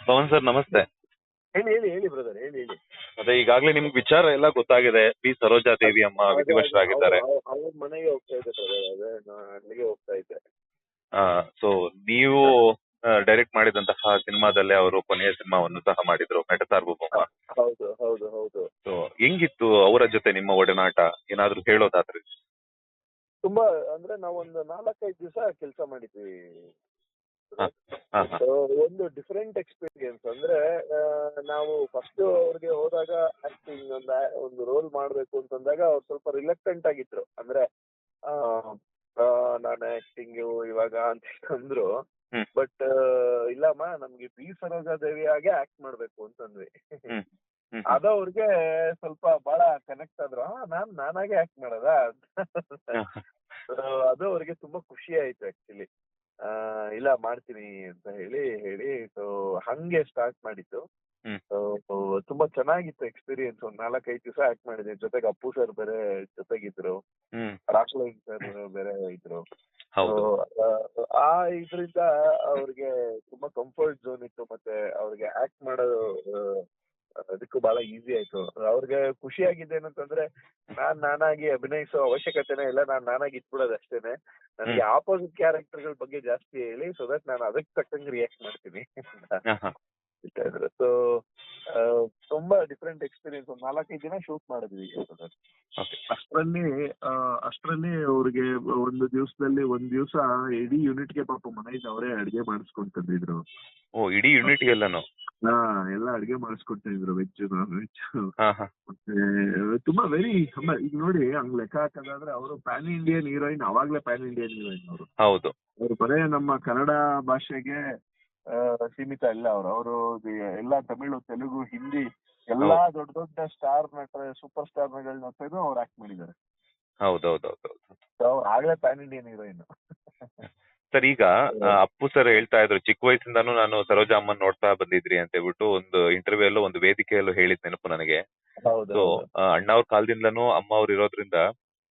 Pavan sir ನಮಸ್ತೆ. ಹೇಳಿ ಹೇಳಿ ಹೇಳಿ ಬ್ರದರ್, ಹೇಳಿ ಹೇಳಿ. ಅದೇ ಈಗಾಗಲೇ ನಿಮ್ಗೆ ವಿಚಾರ ಎಲ್ಲ ಗೊತ್ತಾಗಿದೆ. ಪಿ ಸರೋಜಾ ದೇವಿ ಅಮ್ಮ ಅದೇ ವಿಧಿವಶರಾಗಿದ್ದಾರೆ. ಅವ್ರ ಮನೆಗೆ ಹೋಗ್ತಾ ಇದ್ದೆ ಬ್ರದರ್, ಅದೇ ಅಲ್ಲಿಗೆ ಹೋಗ್ತಾ ಇದ್ದೆ. ಸೊ ನೀವು ಡೈರೆಕ್ಟ್ ಮಾಡಿದಂತಹ ಸಿನಿಮಾದಲ್ಲೇ ಅವರು ಕೊನೆಯ ಸಿನಿಮಾವನ್ನು ಸಹ ಮಾಡಿದ್ರು, ನಟ ಸಾರ್ವಭೌಮ. ಹೌದು ಹೌದು ಹೌದು. ಸೊ ಹೆಂಗಿತ್ತು ಅವರ ಜೊತೆ ನಿಮ್ಮ ಒಡನಾಟ, ಏನಾದ್ರು ಹೇಳೋದಾದ್ರೆ? ತುಂಬಾ ಅಂದ್ರೆ ನಾವೊಂದು 4-5 ದಿವಸ ಕೆಲಸ ಮಾಡಿದ್ವಿ. ಹ, ಹ, ಹ. ಒಂದು ಡಿಫರೆಂಟ್ ಎಕ್ಸ್ಪೀರಿಯನ್ಸ್. ಅಂದ್ರೆ ನಾವು ಫಸ್ಟ್ ಅವ್ರಿಗೆ ಹೋದಾಗ ಆಕ್ಟಿಂಗ್ ಒಂದು ರೋಲ್ ಮಾಡ್ಬೇಕು ಅಂತಂದಾಗ ಅವ್ರು ಸ್ವಲ್ಪ ರಿಲಕ್ಟೆಂಟ್ ಆಗಿದ್ರು. ಅಂದ್ರೆ ನಾನು ಆಕ್ಟಿಂಗ್ ಇವಾಗ ಅಂತ ಅಂದ್ರು. ಬಟ್ ಇಲ್ಲಮ್ಮ, ನಮ್ಗೆ ಪಿ ಸರೋಜಾ ದೇವಿ ಹಾಗೆ ಆಕ್ಟ್ ಮಾಡ್ಬೇಕು ಅಂತಂದ್ವಿ. ಅದ ಅವ್ರಿಗೆ ಸ್ವಲ್ಪ ಬಹಳ ಕನೆಕ್ಟ್ ಆದ್ರು. ನಾನಾಗೆ ಆಕ್ಟ್ ಮಾಡೋದಾ ಅದು ಅವ್ರಿಗೆ ತುಂಬಾ ಖುಷಿ ಆಯ್ತು ಆಕ್ಚುಲಿ. ಇಲ್ಲ ಮಾಡ್ತೀನಿ ಅಂತ ಹೇಳಿ ಸೊ ಹಂಗೆ ಸ್ಟಾರ್ಟ್ ಮಾಡಿದ್ದು. ತುಂಬಾ ಚೆನ್ನಾಗಿತ್ತು ಎಕ್ಸ್ಪೀರಿಯನ್ಸ್. ಒಂದ್ 4-5 ದಿವಸ ಆಕ್ಟ್ ಮಾಡಿದೆ. ಜೊತೆಗೆ ಅಪ್ಪು ಸರ್ ಬೇರೆ ಜೊತೆಗಿದ್ರು, ರಾಕ್ಲೈನ್ ಸರ್ ಬೇರೆ ಇದ್ರು. ಆ ಇದ್ರಿಂದ ಅವ್ರಿಗೆ ತುಂಬಾ ಕಂಫರ್ಟ್ ಝೋನ್ ಇತ್ತು. ಮತ್ತೆ ಅವ್ರಿಗೆ ಆಕ್ಟ್ ಮಾಡೋದು ಅದಕ್ಕೂ ಬಹಳ ಈಸಿ ಆಯ್ತು. ಅವ್ರಿಗೆ ಖುಷಿ ಆಗಿದೆ ಏನಂತಂದ್ರೆ, ನಾನಾಗಿ ಅಭಿನಯಿಸೋ ಅವಶ್ಯಕತೆನೇ ಇಲ್ಲ, ನಾನಾಗಿ ಇಟ್ಬಿಡೋದು ಅಷ್ಟೇನೆ. ನನಗೆ ಆಪೋಸಿಟ್ ಕ್ಯಾರೆಕ್ಟರ್ಗಳ ಬಗ್ಗೆ ಜಾಸ್ತಿ ಹೇಳಿ, ಸೊ ದಟ್ ನಾನು ಅದಕ್ಕೆ ತಕ್ಕಂಗೆ ರಿಯಾಕ್ಟ್ ಮಾಡ್ತೀನಿ ಇದ್ರು. ಸೊ ತುಂಬಾ ಡಿಫ್ರೆಂಟ್ ಎಕ್ಸ್ಪೀರಿಯನ್ಸ್. ಒಂದ್ 4-5 ದಿನ ಶೂಟ್ ಮಾಡಿದ್ವಿ. ಅಷ್ಟರಲ್ಲಿ ಅವ್ರಿಗೆ ಒಂದ್ ದಿವಸ ಇಡೀ ಯೂನಿಟ್ಗೆ ಪಾಪ ಮನೆಯಿಂದ ಅವರೇ ಅಡಿಗೆ ಮಾಡಿಸ್ಕೊಂಡ್ ತಂದಿದ್ರು. ಇಡೀ ಯೂನಿಟ್ ಎಲ್ಲಾನು? ಎಲ್ಲ ಅಡಿಗೆ ಮಾಡಿಸ್ಕೊಡ್ತಾ ಇದ್ರು, ವೆಜ್ ನಾನ್ ವೆಜ್. ಮತ್ತೆ ತುಂಬಾ ವೆರಿ ಈಗ ನೋಡಿ, ಹಂಗ್ ಲೆಕ್ಕ ಹಾಕೋದಾದ್ರೆ ಅವರು ಪ್ಯಾನ್ ಇಂಡಿಯನ್ ಹೀರೋಯಿನ್, ಅವಾಗ್ಲೇ ಪ್ಯಾನ್ ಇಂಡಿಯನ್ ಹೀರೋಯಿನ್ ಅವರು. ಹೌದು. ಅವ್ರು ಬರೇ ನಮ್ಮ ಕನ್ನಡ ಭಾಷೆಗೆ ಸೀಮಿತ ಇಲ್ಲ. ಅವರು ಎಲ್ಲಾ ತಮಿಳು, ತೆಲುಗು, ಹಿಂದಿ ಎಲ್ಲಾ ದೊಡ್ಡ ದೊಡ್ಡ ಸ್ಟಾರ್ ನಟರ, ಸೂಪರ್ ಸ್ಟಾರ್ ಗಳನ್ನ ಅವ್ರು ಆಕ್ಟ್ ಮಾಡಿದ್ದಾರೆ. ಹೌದೌದೌದು. ಅವ್ರು ಆಗ್ಲೇ ಪ್ಯಾನ್ ಇಂಡಿಯನ್ ಹೀರೋಯಿನ್. ಸರ್, ಈಗ ಅಪ್ಪು ಸರ್ ಹೇಳ್ತಾ ಇದ್ರು, ಚಿಕ್ಕ ವಯಸ್ಸಿಂದಾನು ನಾನು ಸರೋಜಾ ಅಮ್ಮನ್ ನೋಡ್ತಾ ಬಂದಿದ್ರಿ ಅಂತ ಹೇಳ್ಬಿಟ್ಟು ಒಂದು ಇಂಟರ್ವ್ಯೂ ಅಲ್ಲೂ, ಒಂದು ವೇದಿಕೆಯಲ್ಲೂ ಹೇಳಿದ್ ನೆನಪು ನನಗೆ. ಸೊ ಅಣ್ಣವ್ರ ಕಾಲದಿಂದಲೂ ಅಮ್ಮ ಅವ್ರು ಇರೋದ್ರಿಂದ,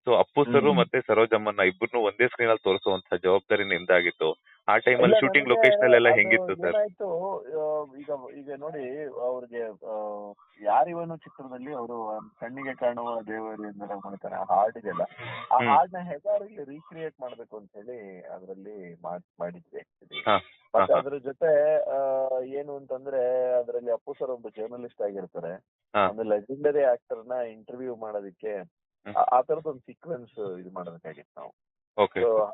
ಸೊ ಅಪ್ಪು ಸರ್ ಮತ್ತೆ ಸರೋಜಮ್ಮನ್ನ ಇಬ್ಬರನ್ನು ಒಂದೇ ಸ್ಕ್ರೀನ್ ಅಲ್ಲಿ ತೋರಿಸುವಂತ ಜವಾಬ್ದಾರಿ ನಿಮ್ದಾಗಿತ್ತು. ಆ ಟೈಮಲ್ಲಿ ಶೂಟಿಂಗ್ ಲೊಕೇಶನ್ ಎಲ್ಲ ಹೆಂಗಿತ್ತು ಸರ್? ಈಗ ನೋಡಿ, ಅವ್ರಿಗೆ ಯಾರಿವನು ಚಿತ್ರದಲ್ಲಿ ಅವರು ಕಣ್ಣಿಗೆ ಕಾಣುವ ದೇವರು ಎಂದರೆ ಮಾಡ್ತಾರೆ ಆ ಹಾಡಿದೆಲ್ಲ, ಆ ಹಾಡನ್ನ ಹೇಗಾರಲ್ಲಿ ರೀಕ್ರಿಯೇಟ್ ಮಾಡ್ಬೇಕು ಅಂತ ಹೇಳಿ ಅದ್ರಲ್ಲಿ ಮಾಡಿದ್ವಿ. ಮತ್ತೆ ಅದ್ರ ಜೊತೆ ಏನು ಅಂತಂದ್ರೆ, ಅದ್ರಲ್ಲಿ ಅಪ್ಪು ಸರ್ ಒಬ್ಬ ಜರ್ನಲಿಸ್ಟ್ ಆಗಿರ್ತಾರೆ. ಒಂದು ಲೆಜೆಂಡರಿ ಆಕ್ಟರ್ ನ ಇಂಟರ್ವ್ಯೂ ಮಾಡೋದಕ್ಕೆ ಆ ತರದೊಂದು ಸೀಕ್ವೆನ್ಸ್ ಇದು ಮಾಡಬೇಕಾಗಿತ್ತು ನಾವು.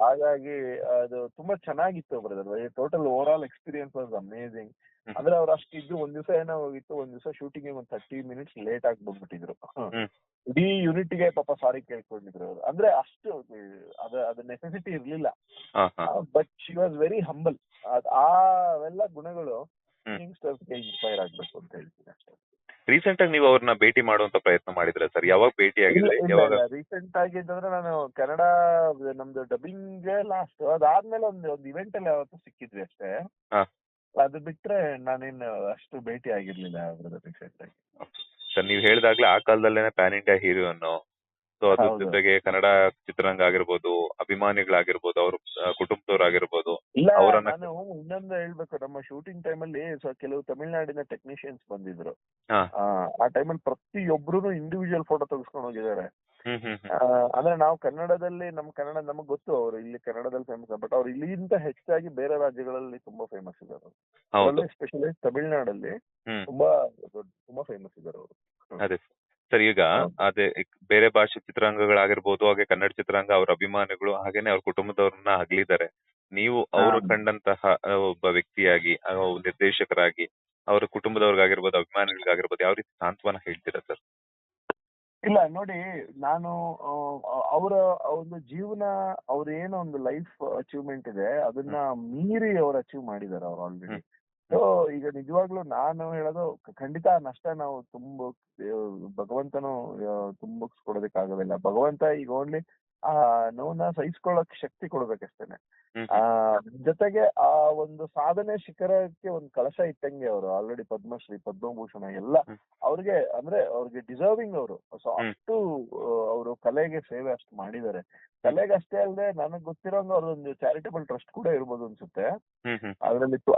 ಹಾಗಾಗಿ ಅದು ತುಂಬಾ ಚೆನ್ನಾಗಿತ್ತು brother. Total over all experience was amazing. ಅಂದ್ರೆ ಅವ್ರು ಅಷ್ಟು ಇದ್ದು, ಒಂದ್ ದಿವಸ ಏನೋ ಹೋಗಿತ್ತು, ಒಂದ್ ದಿವಸ ಶೂಟಿಂಗ್ ಒಂದು 30 minutes ಲೇಟ್ ಆಗಿ ಬಂದ್ಬಿಟ್ಟಿದ್ರು. ಇಡೀ ಯೂನಿಟ್ಗೆ ಪಾಪ ಸಾರಿ ಕೇಳ್ಕೊಂಡಿದ್ರು ಅವ್ರು. ಅಂದ್ರೆ ಅಷ್ಟು ಅದು ನೆಸೆಸಿಟಿ ಇರ್ಲಿಲ್ಲ. But she was very humble. ಅವೆಲ್ಲ ಗುಣಗಳು ಯಂಗ್ಸ್ಟರ್ಸ್ಗೆ ಇನ್ಸ್ಪೈರ್ ಆಗ್ಬೇಕು ಅಂತ ಹೇಳ್ತೀನಿ ಅಷ್ಟೇ. ರೀಸೆಂಟ್ ಆಗಿ ನೀವು ಅವ್ರನ್ನ ಭೇಟಿ ಮಾಡುವಂತ ಪ್ರಯತ್ನ ಮಾಡಿದ್ರೆ ಸರ್? ಯಾವಾಗ ಭೇಟಿ ಆಗಿದ್ರೆ? ರೀಸೆಂಟ್ ಆಗಿದ್ರೆ ನಾನು ಕನ್ನಡ ನಮ್ದು ಡಬ್ಬಿಂಗ್ ಲಾಸ್ಟ್, ಅದಾದ್ಮೇಲೆ ಒಂದು ಇವೆಂಟ್ ಅಲ್ಲಿ ಯಾವತ್ತೂ ಸಿಕ್ಕಿದ್ವಿ ಅಷ್ಟೇ. ಅದು ಬಿಟ್ರೆ ನಾನೇನು ಅಷ್ಟು ಭೇಟಿ ಆಗಿರ್ಲಿಲ್ಲ ಅವ್ರದ್ದು ರೀಸೆಂಟ್ ಆಗಿ. ಸರ್, ನೀವ್ ಹೇಳ್ದಾಗ್ಲೇ ಆ ಕಾಲದಲ್ಲೇನೆ ಪ್ಯಾನ್ ಇಂಡಿಯಾ ಹೀರೋನು. ಸೊ ಅದ್ರ ಜೊತೆಗೆ ಕನ್ನಡ ಚಿತ್ರರಂಗ ಆಗಿರ್ಬೋದು, ಅಭಿಮಾನಿಗಳಾಗಿರ್ಬೋದು, ಅವ್ರ ಕುಟುಂಬದವ್ರಾಗಿರ್ಬೋದು. ನಾನು ಇನ್ನೊಂದು ಹೇಳ್ಬೇಕು, ನಮ್ಮ ಶೂಟಿಂಗ್ ಟೈಮಲ್ಲಿ ಕೆಲವು ತಮಿಳ್ನಾಡಿನ ಟೆಕ್ನಿಷಿಯನ್ಸ್ ಬಂದಿದ್ರು. ಆ ಟೈಮಲ್ಲಿ ಪ್ರತಿಯೊಬ್ರು ಇಂಡಿವಿಜುವಲ್ ಫೋಟೋ ತೆಗೆಸ್ಕೊಂಡು ಹೋಗಿದ್ದಾರೆ. ಅಂದ್ರೆ ನಾವು ಕನ್ನಡದಲ್ಲಿ, ಕನ್ನಡ ನಮಗ್ ಗೊತ್ತು, ಅವ್ರು ಇಲ್ಲಿ ಕನ್ನಡದಲ್ಲಿ ಫೇಮಸ್, ಬಟ್ ಅವ್ರು ಇಲ್ಲಿಂದ ಹೆಚ್ಚಾಗಿ ಬೇರೆ ರಾಜ್ಯಗಳಲ್ಲಿ ತುಂಬಾ ಫೇಮಸ್ ಇದ್ದಾರೆ. ಎಸ್ಪೆಷಲಿ ತಮಿಳ್ನಾಡಲ್ಲಿ ತುಂಬಾ ಫೇಮಸ್ ಇದ್ದಾರೆ ಅವರು. ಅದೇ ಸರ್, ಈಗ ಅದೇ ಬೇರೆ ಭಾಷೆ ಚಿತ್ರರಂಗಗಳಾಗಿರ್ಬೋದು, ಹಾಗೆ ಕನ್ನಡ ಚಿತ್ರರಂಗ, ಅವ್ರ ಅಭಿಮಾನಿಗಳು, ಹಾಗೇನೆ ಅವ್ರ ಕುಟುಂಬದವ್ರನ್ನ ಅಗಲಿದ್ದಾರೆ. ನೀವು ಅವರು ಕಂಡಂತಹ ಒಬ್ಬ ವ್ಯಕ್ತಿಯಾಗಿ, ನಿರ್ದೇಶಕರಾಗಿ, ಅವ್ರ ಕುಟುಂಬದವ್ರಿಗಾಗಿರ್ಬೋದು, ಅಭಿಮಾನಿಗಳಿಗಾಗಿರ್ಬೋದು, ಯಾವ ರೀತಿ ಸಾಂತ್ವನ ಹೇಳ್ತೀರಾ ಸರ್? ಇಲ್ಲ ನೋಡಿ, ನಾನು ಅವರ ಒಂದು ಜೀವನ, ಅವ್ರ ಏನೋ ಒಂದು ಲೈಫ್ ಅಚೀವ್ಮೆಂಟ್ ಇದೆ, ಅದನ್ನ ಮೀರಿ ಅವ್ರು ಅಚೀವ್ ಮಾಡಿದ್ದಾರೆ ಅವ್ರು ಆಲ್ರೆಡಿ. ಸೊ ಈಗ ನಿಜವಾಗ್ಲೂ ನಾನು ಹೇಳೋದು, ಖಂಡಿತ ನಷ್ಟ ನಾವು ಭಗವಂತನು ತುಂಬಿಸ್ಕೊಡೋದಕ್ಕಾಗೋದಿಲ್ಲ. ಭಗವಂತ ಈಗ ಓನ್ಲಿ ಆ ನೋವನ್ನ ಸಹಿಸ್ಕೊಳ್ಳೋಕ್ ಶಕ್ತಿ ಕೊಡ್ಬೇಕಷ್ಟೇನೆ. ಹ್ಮ್ ಆ ಜೊತೆಗೆ ಆ ಒಂದು ಸಾಧನೆ ಶಿಖರಕ್ಕೆ ಒಂದು ಕಳಶ ಇಟ್ಟಂಗೆ ಅವರು ಆಲ್ರೆಡಿ ಪದ್ಮಶ್ರೀ, ಪದ್ಮಭೂಷಣ ಎಲ್ಲ ಹ್ಮ್. ಅವ್ರಿಗೆ ಡಿಸರ್ವಿಂಗ್ ಅವರು. ಸೊ ಹ್ಮ್. ಅಷ್ಟು ಅವರು ಕಲೆಗೆ ಸೇವೆ ಅಷ್ಟು ಮಾಡಿದ್ದಾರೆ. ಕಲೆಗೆ ಅಷ್ಟೇ ಅಲ್ಲದೆ ನನಗ್ ಗೊತ್ತಿರೋಂಗ ಅವ್ರದೊಂದು ಚಾರಿಟಬಲ್ ಟ್ರಸ್ಟ್ ಕೂಡ ಇರ್ಬೋದು ಅನ್ಸುತ್ತೆ. ಹ್ಮ್ ಹ್ಮ್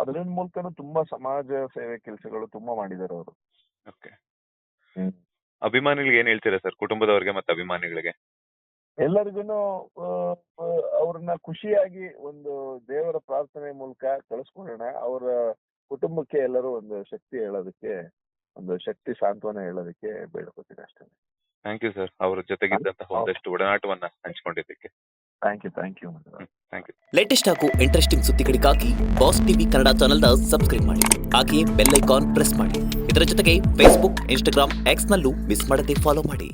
ಅದ್ರ ಮೂಲಕನೂ ತುಂಬಾ ಸಮಾಜ ಸೇವೆ ಕೆಲಸಗಳು ತುಂಬಾ ಮಾಡಿದ್ದಾರೆ ಅವರು. ಓಕೆ. ಅಭಿಮಾನಿಗಳಿಗೆ ಏನ್ ಹೇಳ್ತೀರಾ ಸರ್, ಕುಟುಂಬದವ್ರಿಗೆ ಮತ್ತೆ ಅಭಿಮಾನಿಗಳಿಗೆ? ಎಲ್ಲರಿಗೂನು ಅವ್ರನ್ನ ಖುಷಿಯಾಗಿ ಒಂದು ದೇವರ ಪ್ರಾರ್ಥನೆ ಮೂಲಕ ಕಳಿಸ್ಕೊಡೋಣ. ಅವರ ಕುಟುಂಬಕ್ಕೆ ಎಲ್ಲರೂ ಒಂದು ಶಕ್ತಿ ಹೇಳೋದಕ್ಕೆ, ಒಂದು ಶಕ್ತಿ ಸಾಂತ್ವನ ಹೇಳೋದಕ್ಕೆ ಬೇಡ್ಕೊತೀನಿ ಅಷ್ಟೇ. ಥ್ಯಾಂಕ್ ಯು ಸರ್, ಅವ್ರ ಜೊತೆಗಿದ್ದಂತಹ ಒಂದಷ್ಟು ಒಡನಾಟವನ್ನ ಹಂಚ್ಕೊಂಡಿದ್ದಕ್ಕೆ. Thank you. Thank you. Latest ಹಾಗೂ ಇಂಟ್ರೆಸ್ಟಿಂಗ್ ಸುದ್ದಿಗಳಿಗಾಗಿ ಬಾಸ್ ಟಿವಿ ಕನ್ನಡ ಚಾನೆಲ್ನ ಸಬ್ಸ್ಕ್ರೈಬ್ ಮಾಡಿ. ಹಾಗೆಯೇ ಬೆಲ್ ಐಕಾನ್ ಪ್ರೆಸ್ ಮಾಡಿ. ಇದರ ಜೊತೆಗೆ ಫೇಸ್ಬುಕ್, ಇನ್ಸ್ಟಾಗ್ರಾಮ್, ಎಕ್ಸ್ ನಲ್ಲೂ ಮಿಸ್ ಮಾಡದೆ ಫಾಲೋ ಮಾಡಿ.